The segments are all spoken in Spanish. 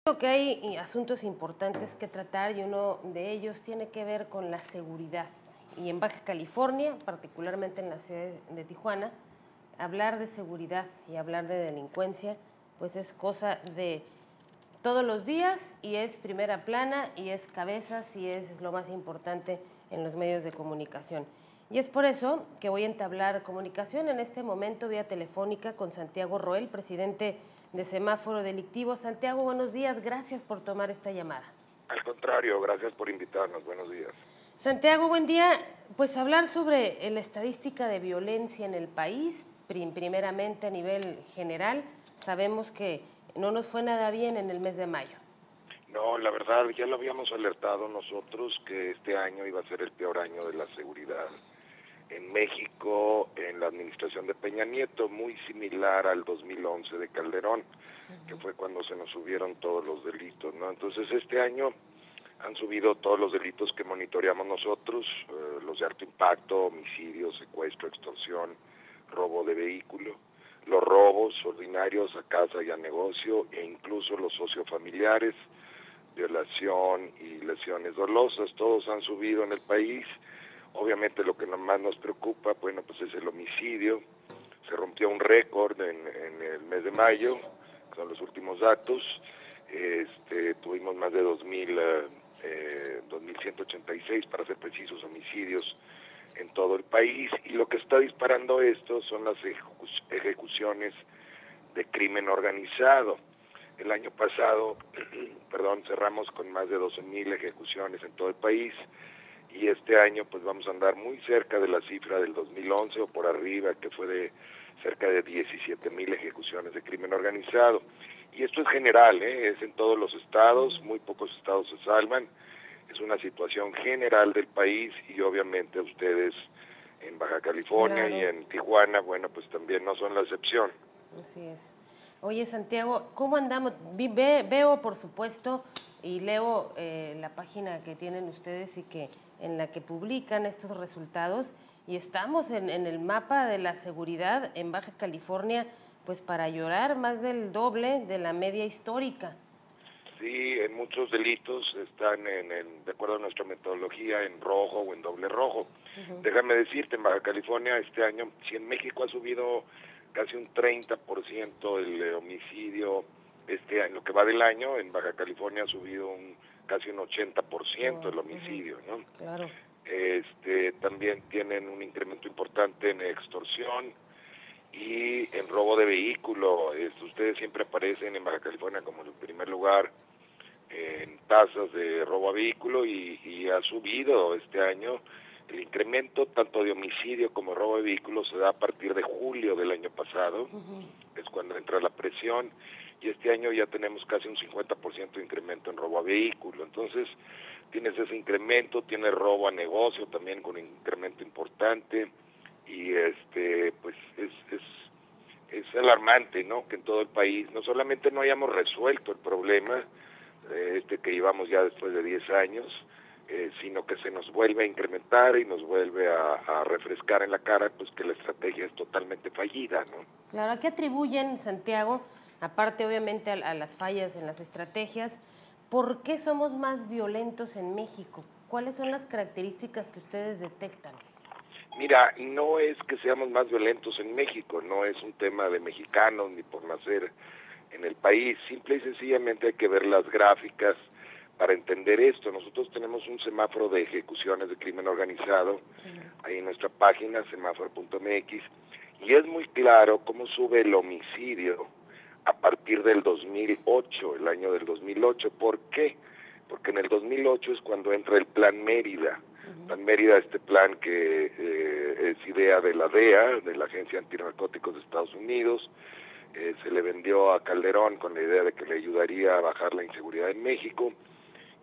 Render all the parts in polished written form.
Creo que hay asuntos importantes que tratar y uno de ellos tiene que ver con la seguridad. Y en Baja California, particularmente en la ciudad de Tijuana, hablar de seguridad y hablar de delincuencia, pues es cosa de todos los días y es primera plana y es cabezas y es lo más importante en los medios de comunicación. Y es por eso que voy a entablar comunicación en este momento vía telefónica con Santiago Roel, presidente de Semáforo Delictivo. Santiago, buenos días, gracias por tomar esta llamada. Al contrario, gracias por invitarnos, buenos días. Santiago, buen día. Pues hablar sobre la estadística de violencia en el país, primeramente a nivel general, sabemos que no nos fue nada bien en el mes de mayo. No, la verdad, ya lo habíamos alertado nosotros que este año iba a ser el peor año de la seguridad en México, en la administración de Peña Nieto, muy similar al 2011 de Calderón, que fue cuando se nos subieron todos los delitos, ¿no? Entonces este año han subido todos los delitos que monitoreamos nosotros, los de alto impacto, homicidio, secuestro, extorsión, robo de vehículo, los robos ordinarios a casa y a negocio e incluso los sociofamiliares, violación y lesiones dolosas, todos han subido en el país. Obviamente lo que más nos preocupa, bueno, pues es el homicidio. Se rompió un récord en el mes de mayo, que son los últimos datos. Tuvimos más de 2.186, para ser precisos, homicidios en todo el país, y lo que está disparando esto son las ejecuciones de crimen organizado. El año pasado, cerramos con más de 12.000 ejecuciones en todo el país, y este año pues vamos a andar muy cerca de la cifra del 2011 o por arriba, que fue de cerca de 17.000 ejecuciones de crimen organizado. Y esto es general, es en todos los estados, muy pocos estados se salvan, es una situación general del país, y obviamente ustedes en Baja California y en Tijuana, bueno, pues también no son la excepción. Así es. Oye, Santiago, ¿cómo andamos? Veo, por supuesto, y leo la página que tienen ustedes y que en la que publican estos resultados, y estamos en el mapa de la seguridad en Baja California, pues para llorar, más del doble de la media histórica. Sí, en muchos delitos están, de acuerdo a nuestra metodología, en rojo o en doble rojo. Déjame decirte, en Baja California este año, si en México ha subido casi un 30% el homicidio, en lo que va del año, en Baja California ha subido casi un 80% el homicidio, ¿no? Claro. También tienen un incremento importante en extorsión y en robo de vehículo. Ustedes siempre aparecen en Baja California como el primer lugar en tasas de robo a vehículo, y ha subido este año. El incremento tanto de homicidio como robo de vehículos se da a partir de julio del año pasado, es cuando entra la presión, y este año ya tenemos casi un 50% de incremento en robo a vehículo. Entonces tienes ese incremento, tienes robo a negocio también con un incremento importante, y pues es alarmante, ¿no?, que en todo el país no solamente no hayamos resuelto el problema que llevamos ya después de 10 años, sino que se nos vuelve a incrementar y nos vuelve a refrescar en la cara, pues que la estrategia es totalmente fallida, ¿no? Claro, ¿a qué atribuyen, Santiago, aparte obviamente a las fallas en las estrategias, por qué somos más violentos en México? ¿Cuáles son las características que ustedes detectan? Mira, no es que seamos más violentos en México, no es un tema de mexicanos ni por nacer en el país, simple y sencillamente hay que ver las gráficas para entender esto. Nosotros tenemos un semáforo de ejecuciones de crimen organizado ahí en nuestra página, semáforo.mx, y es muy claro cómo sube el homicidio a partir del 2008, el año del 2008. ¿Por qué? Porque en el 2008 es cuando entra el Plan Mérida. Plan Mérida, este plan que es idea de la DEA, de la Agencia Antinarcóticos de Estados Unidos. Se le vendió a Calderón con la idea de que le ayudaría a bajar la inseguridad en México,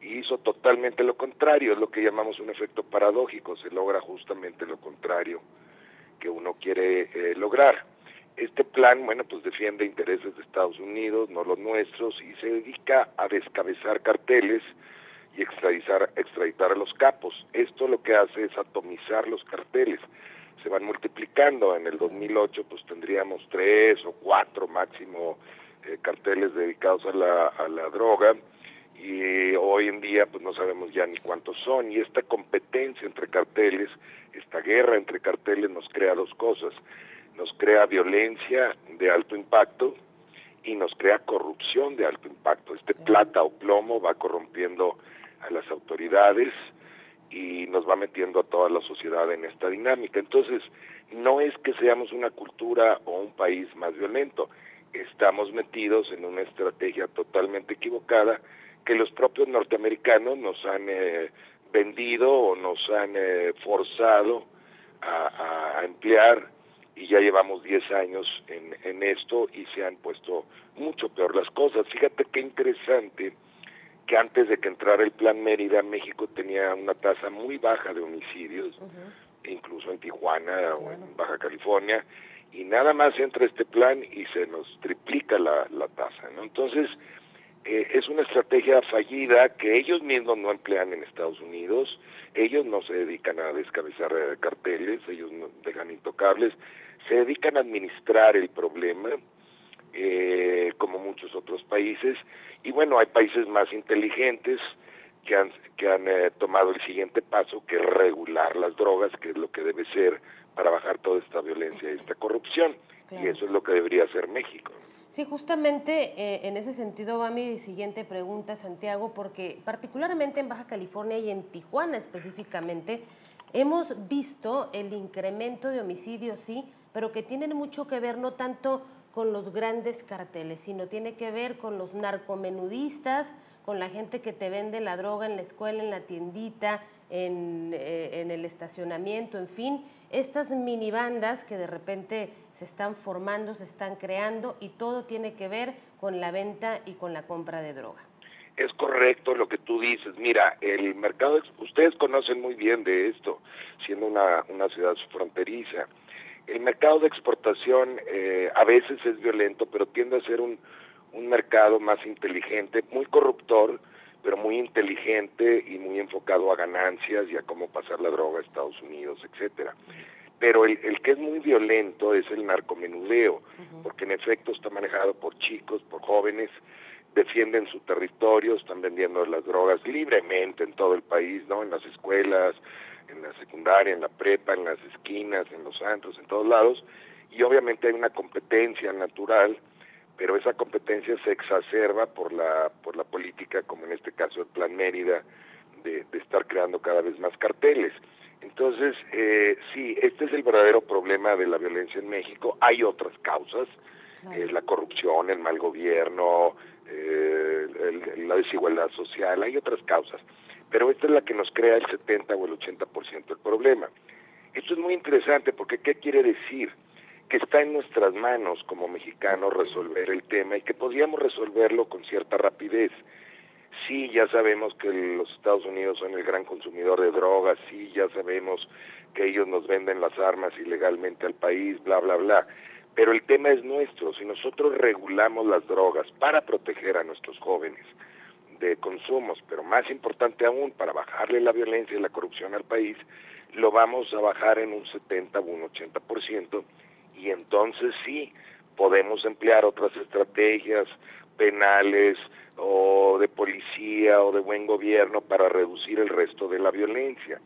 y hizo totalmente lo contrario. Es lo que llamamos un efecto paradójico, se logra justamente lo contrario que uno quiere lograr. Este plan, bueno, pues defiende intereses de Estados Unidos, no los nuestros, y se dedica a descabezar carteles y extraditar a los capos. Esto lo que hace es atomizar los carteles. Se van multiplicando. En el 2008 pues tendríamos 3 o 4 máximo carteles dedicados a la droga, y hoy en día pues no sabemos ya ni cuántos son, y esta competencia entre carteles, esta guerra entre carteles nos crea dos cosas: nos crea violencia de alto impacto y nos crea corrupción de alto impacto. Este plata o plomo va corrompiendo a las autoridades y nos va metiendo a toda la sociedad en esta dinámica. Entonces, no es que seamos una cultura o un país más violento, estamos metidos en una estrategia totalmente equivocada que los propios norteamericanos nos han vendido o nos han forzado a emplear, y ya llevamos 10 años en esto y se han puesto mucho peor las cosas. Fíjate qué interesante que antes de que entrara el Plan Mérida, México tenía una tasa muy baja de homicidios, incluso en Tijuana o en Baja California, y nada más entra este plan y se nos triplica la tasa, ¿no? Entonces, es una estrategia fallida que ellos mismos no emplean en Estados Unidos. Ellos no se dedican a descabezar carteles, ellos no dejan intocables, se dedican a administrar el problema, como muchos otros países. Y bueno, hay países más inteligentes que han tomado el siguiente paso, que es regular las drogas, que es lo que debe ser para bajar toda esta violencia y esta corrupción. Claro. Y eso es lo que debería hacer México. Sí, justamente en ese sentido va mi siguiente pregunta, Santiago, porque particularmente en Baja California y en Tijuana específicamente, hemos visto el incremento de homicidios, sí, pero que tienen mucho que ver no tanto con los grandes carteles, sino tiene que ver con los narcomenudistas, con la gente que te vende la droga en la escuela, en la tiendita, en el estacionamiento, en fin, estas minibandas que de repente se están formando, se están creando, y todo tiene que ver con la venta y con la compra de droga. Es correcto lo que tú dices. Mira, el mercado, ustedes conocen muy bien de esto, siendo una ciudad fronteriza. El mercado de exportación a veces es violento, pero tiende a ser un mercado más inteligente, muy corruptor, pero muy inteligente y muy enfocado a ganancias y a cómo pasar la droga a Estados Unidos, etcétera. Pero el que es muy violento es el narcomenudeo, porque en efecto está manejado por chicos, por jóvenes, defienden su territorio, están vendiendo las drogas libremente en todo el país, ¿no? En las escuelas, en la secundaria, en la prepa, en las esquinas, en los antros, en todos lados, y obviamente hay una competencia natural, pero esa competencia se exacerba por la política, como en este caso el Plan Mérida, de estar creando cada vez más carteles. Entonces, sí, este es el verdadero problema de la violencia en México. Hay otras causas, la corrupción, el mal gobierno, la desigualdad social, hay otras causas, pero esta es la que nos crea el 70 o el 80% del problema. Esto es muy interesante porque ¿qué quiere decir? Que está en nuestras manos como mexicanos resolver el tema y que podríamos resolverlo con cierta rapidez. Sí, ya sabemos que los Estados Unidos son el gran consumidor de drogas, sí, ya sabemos que ellos nos venden las armas ilegalmente al país, bla, bla, bla. Pero el tema es nuestro. Si nosotros regulamos las drogas para proteger a nuestros jóvenes de consumos, pero más importante aún, para bajarle la violencia y la corrupción al país, lo vamos a bajar en un 70 o un 80%, y entonces sí, podemos emplear otras estrategias penales o de policía o de buen gobierno para reducir el resto de la violencia.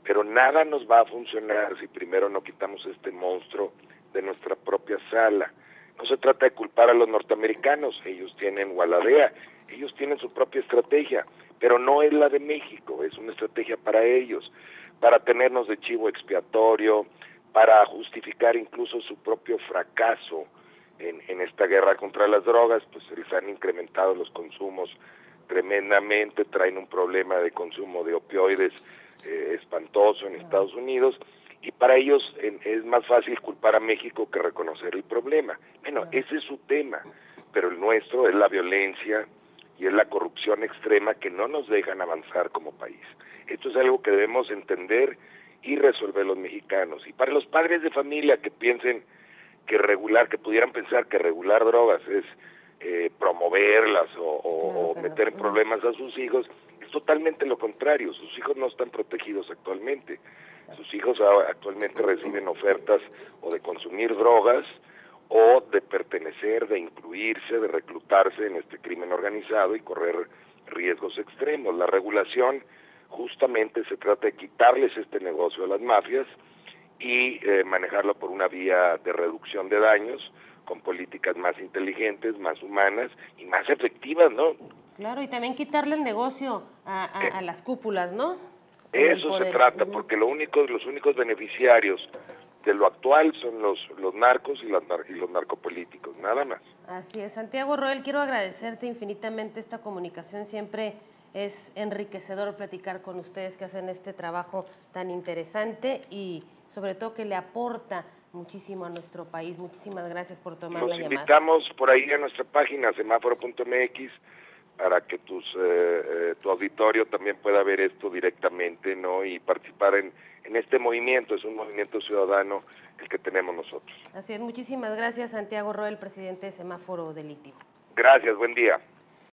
Pero nada nos va a funcionar si primero no quitamos este monstruo de nuestra propia sala. No se trata de culpar a los norteamericanos, ellos tienen Waladea, ellos tienen su propia estrategia, pero no es la de México, es una estrategia para ellos, para tenernos de chivo expiatorio, para justificar incluso su propio fracaso en esta guerra contra las drogas. Pues se les han incrementado los consumos tremendamente, traen un problema de consumo de opioides espantoso en Estados Unidos, y para ellos es más fácil culpar a México que reconocer el problema. Bueno, ese es su tema, pero el nuestro es la violencia y es la corrupción extrema que no nos dejan avanzar como país. Esto es algo que debemos entender y resolver los mexicanos. Y para los padres de familia que piensen que pudieran pensar que regular drogas es promoverlas o meter en problemas a sus hijos, es totalmente lo contrario. Sus hijos no están protegidos actualmente. Sus hijos actualmente reciben ofertas o de consumir drogas o de pertenecer, de incluirse, de reclutarse en este crimen organizado y correr riesgos extremos. La regulación justamente se trata de quitarles este negocio a las mafias y manejarlo por una vía de reducción de daños, con políticas más inteligentes, más humanas y más efectivas, ¿no? Claro, y también quitarle el negocio a las cúpulas, ¿no? Eso se trata, porque los únicos beneficiarios de lo actual son los narcos y los narcopolíticos, nada más. Así es. Santiago Roel, quiero agradecerte infinitamente esta comunicación. Siempre es enriquecedor platicar con ustedes que hacen este trabajo tan interesante y sobre todo que le aporta muchísimo a nuestro país. Muchísimas gracias por tomar la llamada. Los invitamos por ahí a nuestra página semáforo.mx para que tu auditorio también pueda ver esto directamente, ¿no? Y participar en este movimiento. Es un movimiento ciudadano el que tenemos nosotros. Así es. Muchísimas gracias, Santiago Roel, presidente de Semáforo Delictivo. Gracias, buen día.